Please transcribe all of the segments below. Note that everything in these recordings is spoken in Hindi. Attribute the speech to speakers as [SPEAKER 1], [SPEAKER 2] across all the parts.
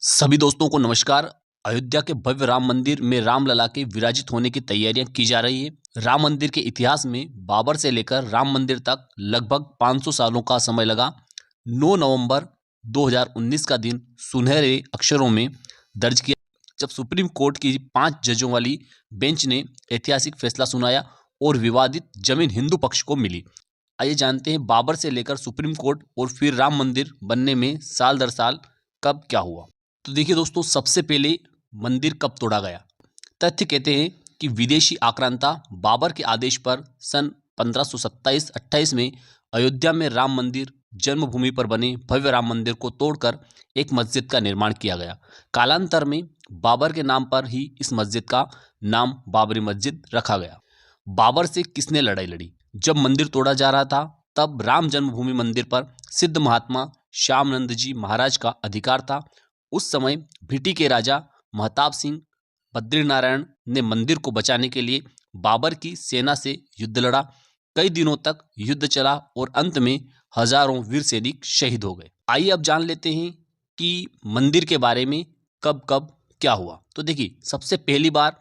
[SPEAKER 1] सभी दोस्तों को नमस्कार। अयोध्या के भव्य राम मंदिर में रामलला के विराजित होने की तैयारियां की जा रही है। राम मंदिर के इतिहास में बाबर से लेकर राम मंदिर तक लगभग 500 सालों का समय लगा। 9 नवंबर 2019 का दिन सुनहरे अक्षरों में दर्ज किया जब सुप्रीम कोर्ट की 5 जजों वाली बेंच ने ऐतिहासिक फैसला सुनाया और विवादित जमीन हिंदू पक्ष को मिली। आइए जानते हैं बाबर से लेकर सुप्रीम कोर्ट और फिर राम मंदिर बनने में साल दर साल कब क्या हुआ। तो देखिए दोस्तों, सबसे पहले मंदिर कब तोड़ा गया। तथ्य कहते हैं कि विदेशी आक्रांता बाबर के आदेश पर सन 1527-28 में अयोध्या में राम मंदिर जन्मभूमि पर बने भव्य राम मंदिर को तोड़कर एक मस्जिद का निर्माण किया गया। कालांतर में बाबर के नाम पर ही इस मस्जिद का नाम बाबरी मस्जिद रखा गया। बाबर से किसने लड़ाई लड़ी। जब मंदिर तोड़ा जा रहा था तब राम जन्मभूमि मंदिर पर सिद्ध महात्मा श्यामनंद जी महाराज का अधिकार था। उस समय भिटी के राजा महताब सिंह बद्रीनारायण ने मंदिर को बचाने के लिए बाबर की सेना से युद्ध लड़ा। कई दिनों तक युद्ध चला और अंत में हजारों वीर सैनिक शहीद हो गए। आइए अब जान लेते हैं कि मंदिर के बारे में कब कब क्या हुआ। तो देखिए, सबसे पहली बार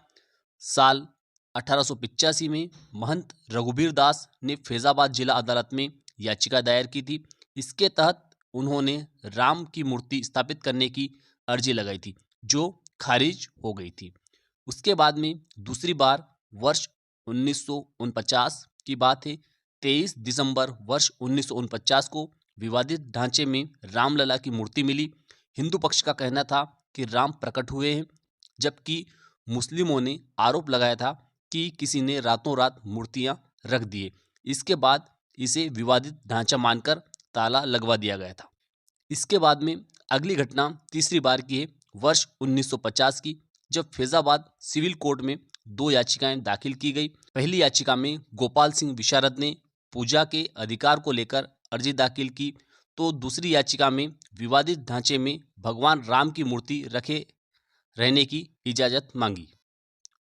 [SPEAKER 1] साल 1885 में महंत रघुबीर दास ने फैजाबाद जिला अदालत में याचिका दायर की थी। इसके तहत उन्होंने राम की मूर्ति स्थापित करने की अर्जी लगाई थी, जो खारिज हो गई थी। उसके बाद में दूसरी बार वर्ष 1949 की बात है। 23 दिसंबर वर्ष 1949 को विवादित ढांचे में रामलला की मूर्ति मिली। हिंदू पक्ष का कहना था कि राम प्रकट हुए हैं, जबकि मुस्लिमों ने आरोप लगाया था कि किसी ने रातों रात मूर्तियां रख दिए। इसके बाद इसे विवादित ढांचा मानकर ताला लगवा दिया गया था। इसके बाद में अगली घटना तीसरी बार की है, वर्ष 1950 की, जब फैजाबाद सिविल कोर्ट में 2 याचिकाएं दाखिल की गई। पहली याचिका में गोपाल सिंह विशारद ने पूजा के अधिकार को लेकर अर्जी दाखिल की, तो दूसरी याचिका में विवादित ढांचे में भगवान राम की मूर्ति रखे रहने की इजाजत मांगी।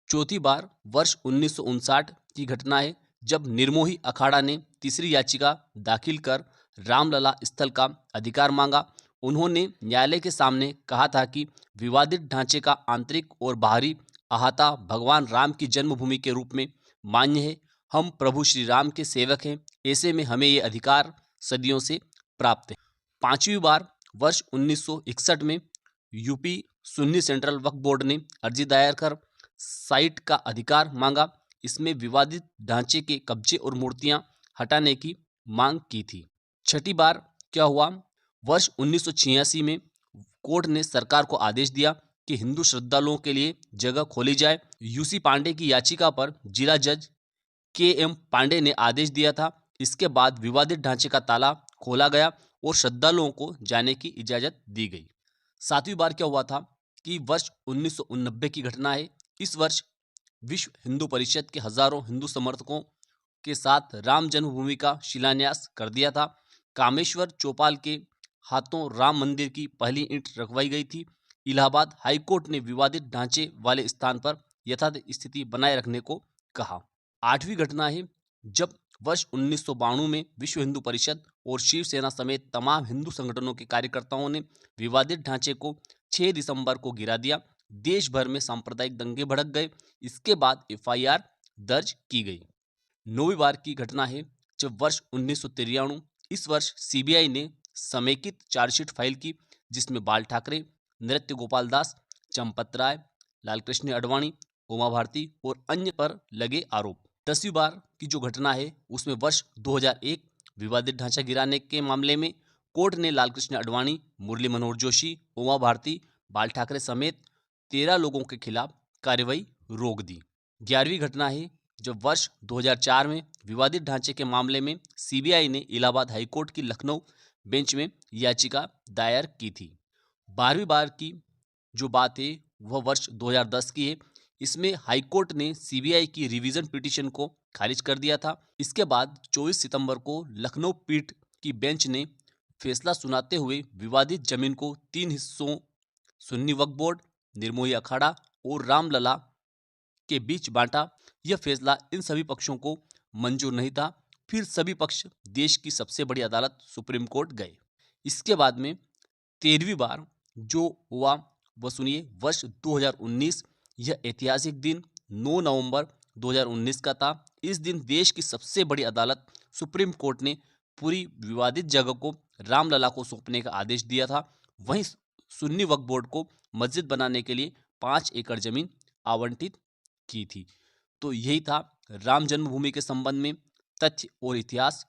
[SPEAKER 1] चौथी बार वर्ष 1959 की घटना है, जब निर्मोही अखाड़ा ने तीसरी याचिका दाखिल कर रामलला स्थल का अधिकार मांगा। उन्होंने न्यायालय के सामने कहा था कि विवादित ढांचे का आंतरिक और बाहरी अहाता भगवान राम की जन्मभूमि के रूप में मान्य है। हम प्रभु श्री राम के सेवक हैं, ऐसे में हमें ये अधिकार सदियों से प्राप्त है। पांचवी बार वर्ष 1961 में यूपी सुन्नी सेंट्रल वक्फ बोर्ड ने अर्जी दायर कर साइट का अधिकार मांगा। इसमें विवादित ढांचे के कब्जे और मूर्तियां हटाने की मांग की थी। छठी बार क्या हुआ, वर्ष 1986 में कोर्ट ने सरकार को आदेश दिया कि हिंदू श्रद्धालुओं के लिए जगह खोली जाए। यूसी पांडे की याचिका पर जिला जज के.एम. पांडे ने आदेश दिया था। इसके बाद विवादित ढांचे का ताला खोला गया और श्रद्धालुओं को जाने की इजाजत दी गई। सातवीं बार क्या हुआ था कि वर्ष 1989 की घटना है। इस वर्ष विश्व हिंदू परिषद के हजारों हिंदू समर्थकों के साथ राम जन्मभूमि का शिलान्यास कर दिया था। कामेश्वर चौपाल के हाथों राम मंदिर की पहली ईंट रखवाई गई थी। इलाहाबाद हाईकोर्ट ने विवादित ढांचे वाले स्थान पर यथार्थ स्थिति बनाए रखने को कहा। आठवीं घटना है, जब वर्ष 1992 में विश्व हिंदू परिषद और शिवसेना समेत तमाम हिंदू संगठनों के कार्यकर्ताओं ने विवादित ढांचे को 6 दिसंबर को गिरा दिया। देश भर में सांप्रदायिक दंगे भड़क गए। इसके बाद एफआईआर दर्ज की गई। 9वीं बार की घटना है, जब वर्ष 1993 इस वर्ष सीबीआई ने समेकित चार्जशीट फाइल की, जिसमें बाल ठाकरे, नृत्य गोपाल दास, चंपत राय, लालकृष्ण आडवाणी, उमा भारती और अन्य पर लगे आरोप। 10वीं बार की जो घटना है, उसमें वर्ष 2001 विवादित ढांचा गिराने के मामले में कोर्ट ने लालकृष्ण आडवाणी, मुरली मनोहर जोशी, उमा भारती, बाल ठाकरे समेत 13 लोगों के खिलाफ कार्रवाई रोक दी। 11वीं घटना है, जब वर्ष 2004 में विवादित ढांचे के मामले में सीबीआई ने इलाहाबाद हाईकोर्ट की लखनऊ बेंच में याचिका दायर की थी। 12वीं बार की जो बात है वह वर्ष 2010 की है। इसमें हाईकोर्ट ने सीबीआई की रिवीजन पिटीशन को खारिज कर दिया था। इसके बाद 24 सितंबर को लखनऊ पीठ की बेंच ने फैसला सुनाते हुए विवादित जमीन को 3 हिस्सों सुन्नी वक्फ बोर्ड, निर्मोही अखाड़ा और रामलला के बीच बांटा। यह फैसला इन सभी पक्षों को मंजूर नहीं था। फिर सभी पक्ष देश की सबसे बड़ी अदालत सुप्रीम कोर्ट गए। इसके बाद में 13वीं बार जो हुआ वह सुनिए, वर्ष 2019, यह ऐतिहासिक दिन 9 नवंबर 2019 का था। इस दिन देश की सबसे बड़ी अदालत सुप्रीम कोर्ट ने पूरी विवादित जगह को रामलला को सौंपने का आदेश दिया था। वहीं सुन्नी वक्फ बोर्ड को मस्जिद बनाने के लिए 5 एकड़ जमीन आवंटित की थी। तो यही था राम जन्मभूमि के संबंध में तथ्य और इतिहास।